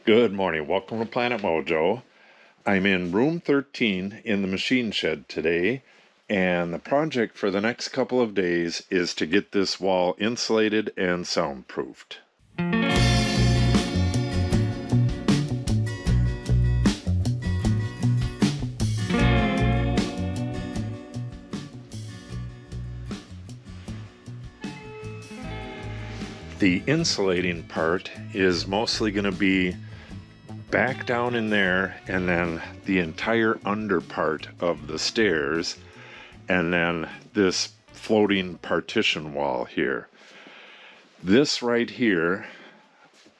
Good morning. Welcome to Planet Mojo. I'm in room 13 in the machine shed today, and the project for the next couple of days is to get this wall insulated and soundproofed. The insulating part is mostly going to be back down in there, and then the entire under part of the stairs, and then this floating partition wall here. This right here,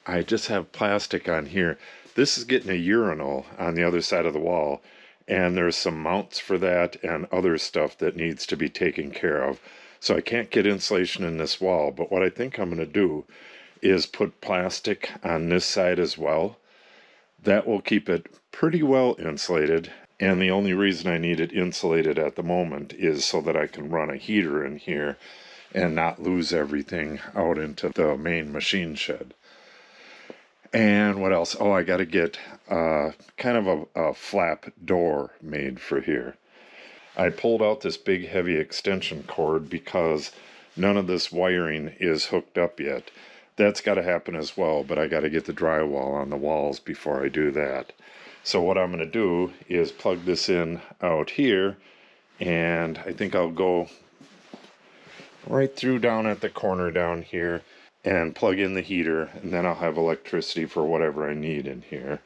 I just have plastic on here. This is getting a urinal on the other side of the wall, and there's some mounts for that and other stuff that needs to be taken care of. So I can't get insulation in this wall, but what I think I'm going to do is put plastic on this side as well. That will keep it pretty well insulated, and the only reason I need it insulated at the moment is so that I can run a heater in here and not lose everything out into the main machine shed. And what else? Oh, I got to get kind of a flap door made for here. I pulled out this big heavy extension cord because none of this wiring is hooked up yet. That's got to happen as well, but I got to get the drywall on the walls before I do that. So what I'm going to do is plug this in out here, and I think I'll go right through down at the corner down here and plug in the heater, and then I'll have electricity for whatever I need in here,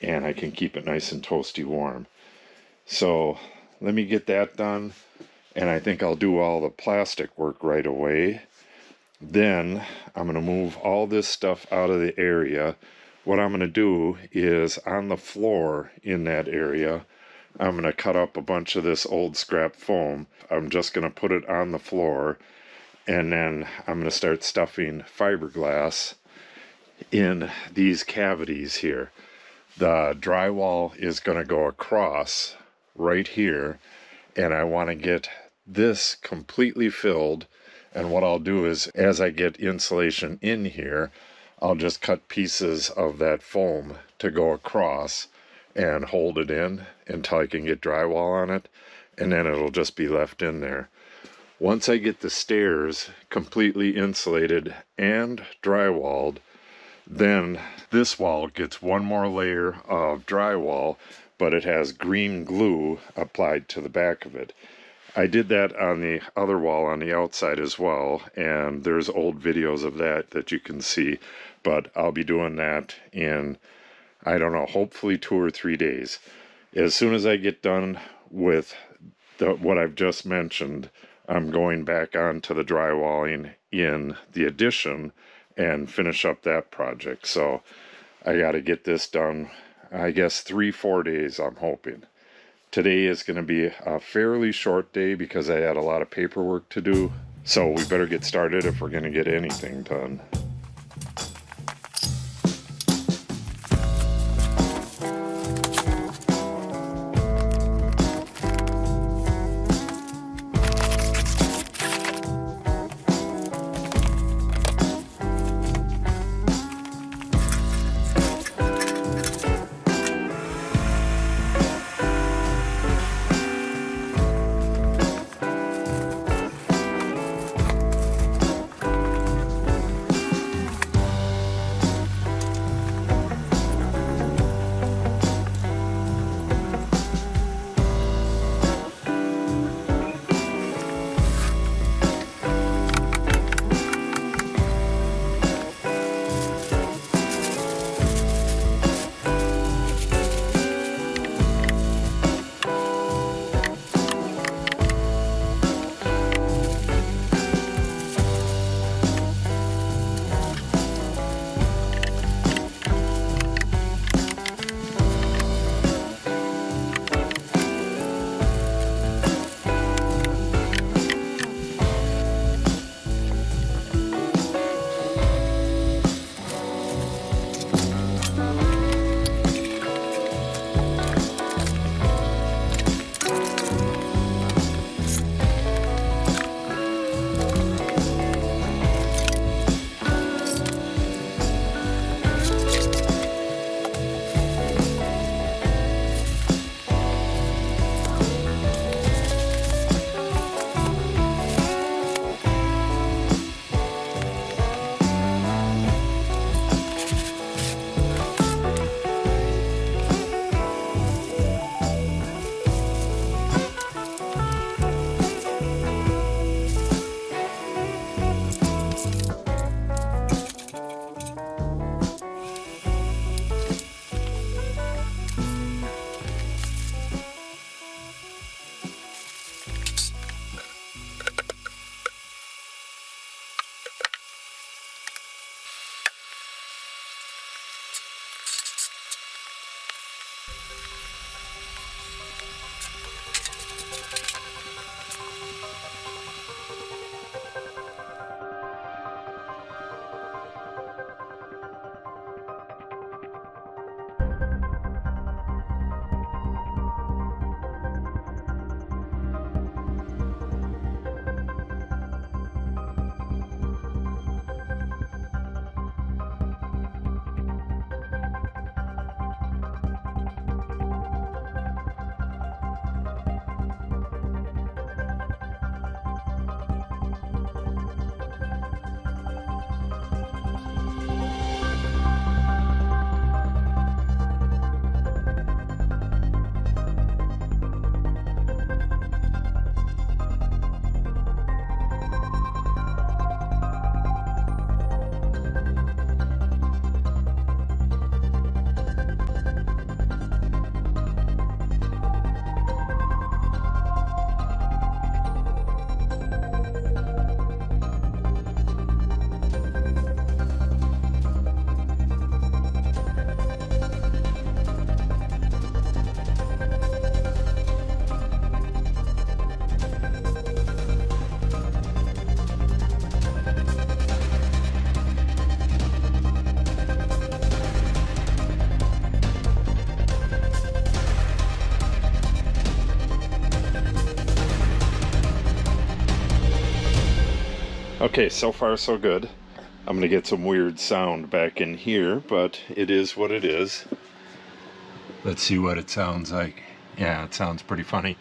and I can keep it nice and toasty warm. So let me get that done, and I think I'll do all the plastic work right away. Then I'm going to move all this stuff out of the area. What I'm going to do is on the floor in that area, I'm going to cut up a bunch of this old scrap foam. I'm just going to put it on the floor, and then I'm going to start stuffing fiberglass in these cavities here. The drywall is going to go across right here, and I want to get this completely filled. And what I'll do is, as I get insulation in here, I'll just cut pieces of that foam to go across and hold it in until I can get drywall on it, and then it'll just be left in there. Once I get the stairs completely insulated and drywalled, then this wall gets one more layer of drywall, but it has green glue applied to the back of it. I did that on the other wall on the outside as well, and there's old videos of that you can see, but I'll be doing that in, I don't know, hopefully 2 or 3 days. As soon as I get done with what I've just mentioned, I'm going back onto the drywalling in the addition and finish up that project. So I got to get this done, I guess 3-4 days, I'm hoping. Today is going to be a fairly short day because I had a lot of paperwork to do, so we better get started if we're going to get anything done. Okay, so far so good. I'm gonna get some weird sound back in here, but it is what it is. Let's see what it sounds like. Yeah, it sounds pretty funny.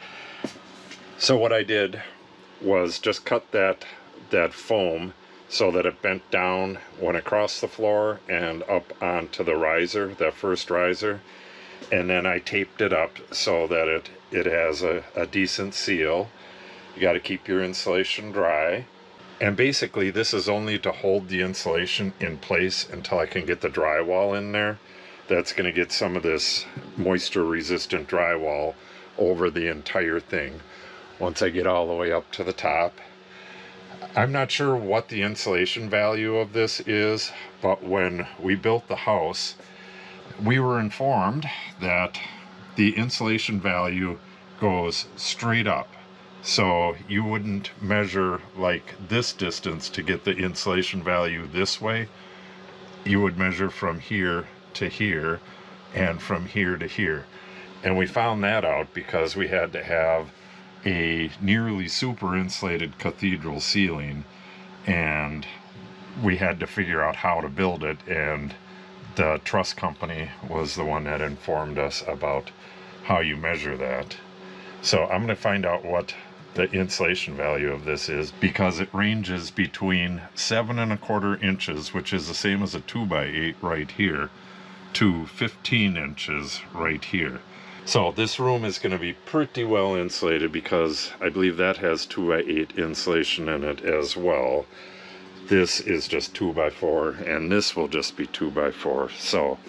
So what I did was just cut that foam so that it bent down, went across the floor and up onto the riser, that first riser, and then I taped it up so that it has a decent seal. You got to keep your insulation dry. And basically this is only to hold the insulation in place until I can get the drywall in there. That's going to get some of this moisture resistant drywall over the entire thing once I get all the way up to the top. I'm not sure what the insulation value of this is, but when we built the house, we were informed that the insulation value goes straight up. So you wouldn't measure like this distance to get the insulation value this way. You would measure from here to here and from here to here. And we found that out because we had to have a nearly super insulated cathedral ceiling, and we had to figure out how to build it, and the truss company was the one that informed us about how you measure that. So I'm going to find out what the insulation value of this is, because it ranges between 7 1/4 inches, which is the same as a 2x8 right here, to 15 inches right here. So this room is going to be pretty well insulated because I believe that has 2x8 insulation in it as well. This is just 2x4 and this will just be 2x4. So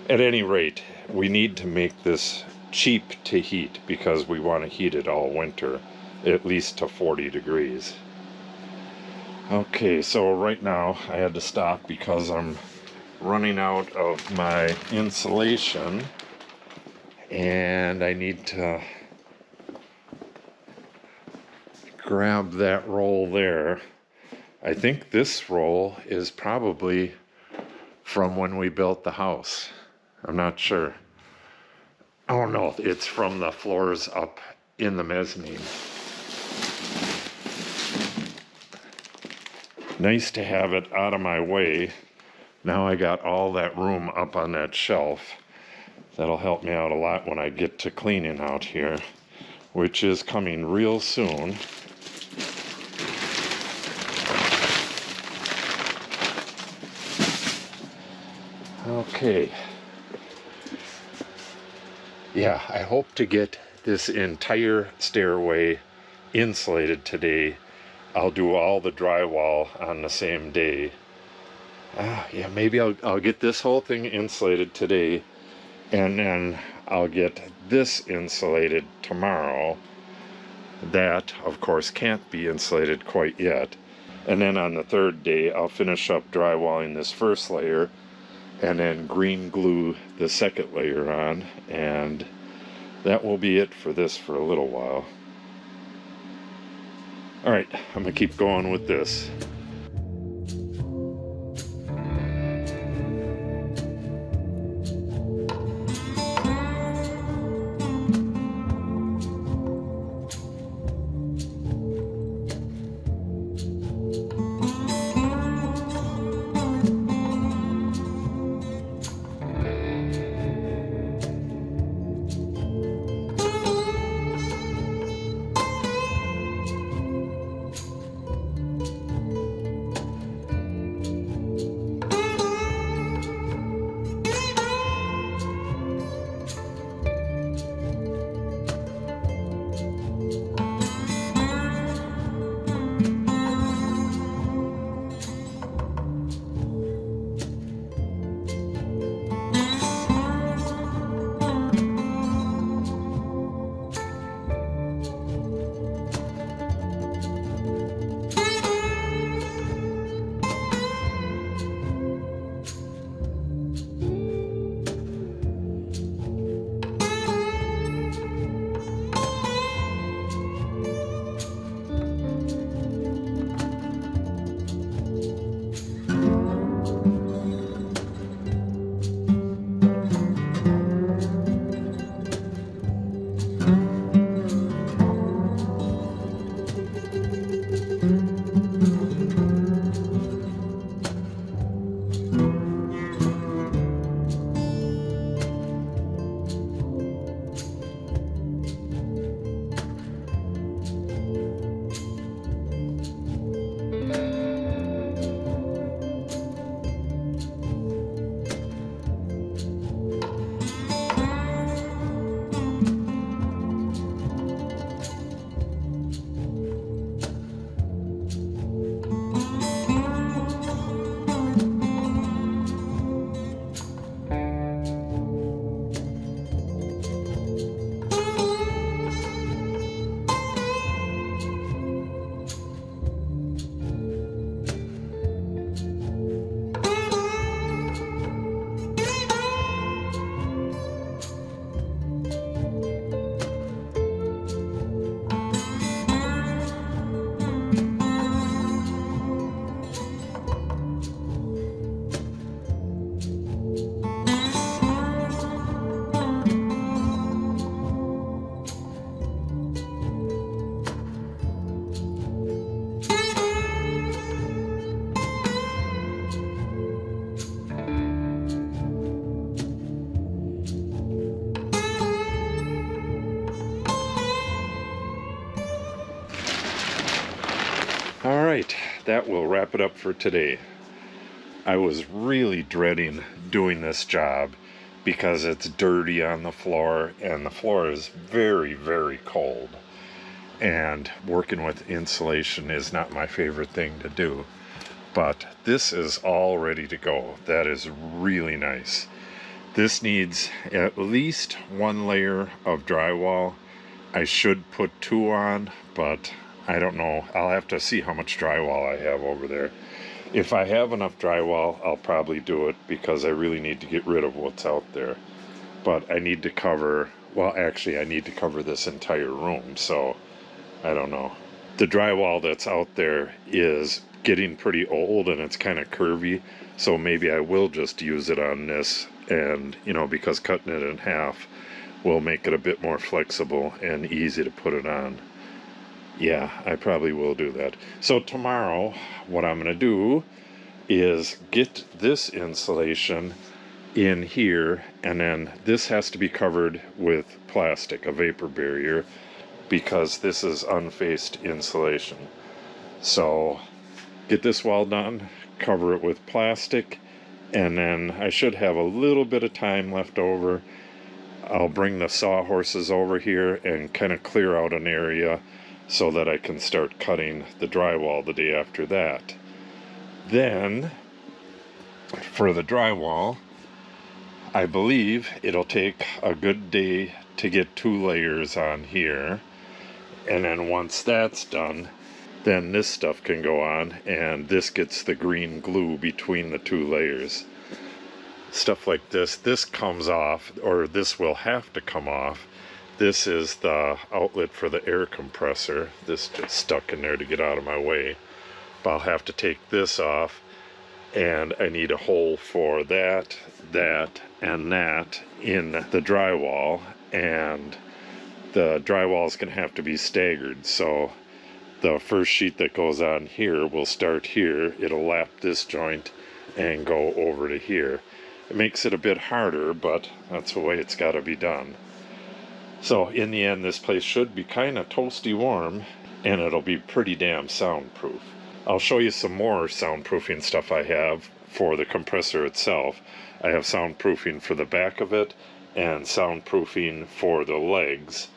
at any rate, we need to make this cheap to heat because we want to heat it all winter, at least to 40 degrees. Okay, so right now I had to stop because I'm running out of my insulation and I need to grab that roll there. I think this roll is probably from when we built the house. I'm not sure. Oh no, it's from the floors up in the mezzanine. Nice to have it out of my way. Now I got all that room up on that shelf. That'll help me out a lot when I get to cleaning out here, which is coming real soon. Okay. Yeah, I hope to get this entire stairway insulated today. I'll do all the drywall on the same day. Yeah, maybe I'll get this whole thing insulated today, and then I'll get this insulated tomorrow. That, of course, can't be insulated quite yet. And then on the third day, I'll finish up drywalling this first layer, and then green glue the second layer on, and that will be it for this for a little while. Alright, I'm gonna keep going with this. All right, that will wrap it up for today. I was really dreading doing this job because it's dirty on the floor and the floor is very, very cold. And working with insulation is not my favorite thing to do. But this is all ready to go. That is really nice. This needs at least one layer of drywall. I should put two on, but I don't know. I'll have to see how much drywall I have over there. If I have enough drywall, I'll probably do it because I really need to get rid of what's out there. But I need to cover, well, actually, I need to cover this entire room, so I don't know. The drywall that's out there is getting pretty old and it's kind of curvy, so maybe I will just use it on this, and because cutting it in half will make it a bit more flexible and easy to put it on. Yeah, I probably will do that. So tomorrow what I'm going to do is get this insulation in here, and then this has to be covered with plastic, a vapor barrier, because this is unfaced insulation. So get this wall done, cover it with plastic, and then I should have a little bit of time left over. I'll bring the sawhorses over here and kind of clear out an area so that I can start cutting the drywall the day after that. Then, for the drywall, I believe it'll take a good day to get 2 layers on here. And then once that's done, then this stuff can go on, and this gets the green glue between the 2 layers. Stuff like this comes off, or this will have to come off. This is the outlet for the air compressor. This just stuck in there to get out of my way. But I'll have to take this off, and I need a hole for that, and that in the drywall, and the drywall is going to have to be staggered. So the first sheet that goes on here will start here. It'll lap this joint and go over to here. It makes it a bit harder, but that's the way it's got to be done. So in the end, this place should be kind of toasty warm, and it'll be pretty damn soundproof. I'll show you some more soundproofing stuff I have for the compressor itself. I have soundproofing for the back of it and soundproofing for the legs.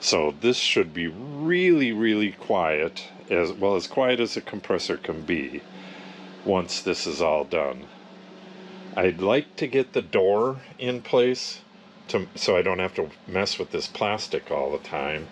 So this should be really, really quiet, as well as quiet as a compressor can be once this is all done. I'd like to get the door in place so I don't have to mess with this plastic all the time,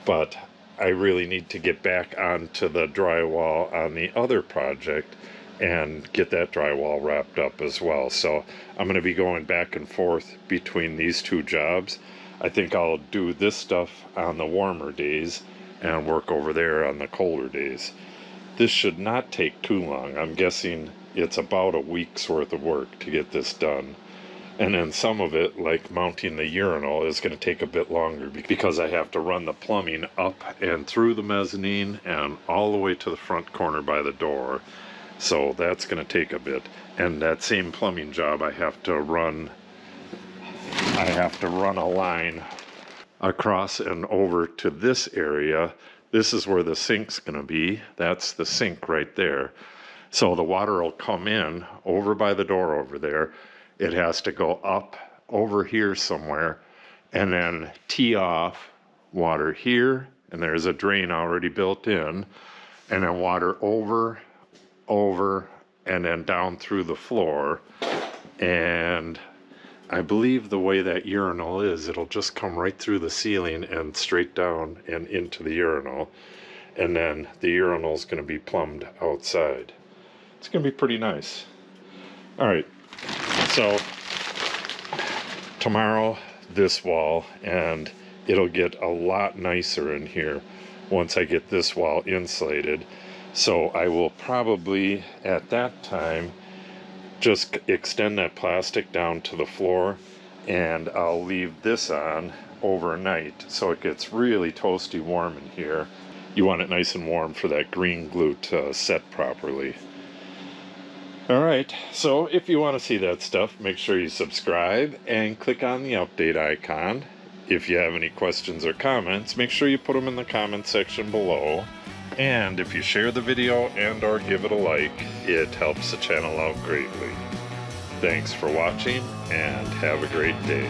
but I really need to get back onto the drywall on the other project and get that drywall wrapped up as well. So I'm going to be going back and forth between these 2 jobs. I think I'll do this stuff on the warmer days and work over there on the colder days. This should not take too long. I'm guessing it's about a week's worth of work to get this done. And then some of it, like mounting the urinal, is going to take a bit longer because I have to run the plumbing up and through the mezzanine and all the way to the front corner by the door. So that's going to take a bit. And that same plumbing job, I have to run a line across and over to this area. This is where the sink's going to be. That's the sink right there. So the water will come in over by the door over there. It has to go up over here somewhere and then tee off water here, and there's a drain already built in, and then water over, and then down through the floor. And I believe the way that urinal is, it'll just come right through the ceiling and straight down and into the urinal, and then the urinal is going to be plumbed outside. It's going to be pretty nice. All right. So tomorrow, this wall, and it'll get a lot nicer in here once I get this wall insulated. So I will probably at that time just extend that plastic down to the floor, and I'll leave this on overnight so it gets really toasty warm in here. You want it nice and warm for that green glue to set properly. Alright, so if you want to see that stuff, make sure you subscribe and click on the update icon. If you have any questions or comments, make sure you put them in the comment section below. And if you share the video and or give it a like, it helps the channel out greatly. Thanks for watching and have a great day.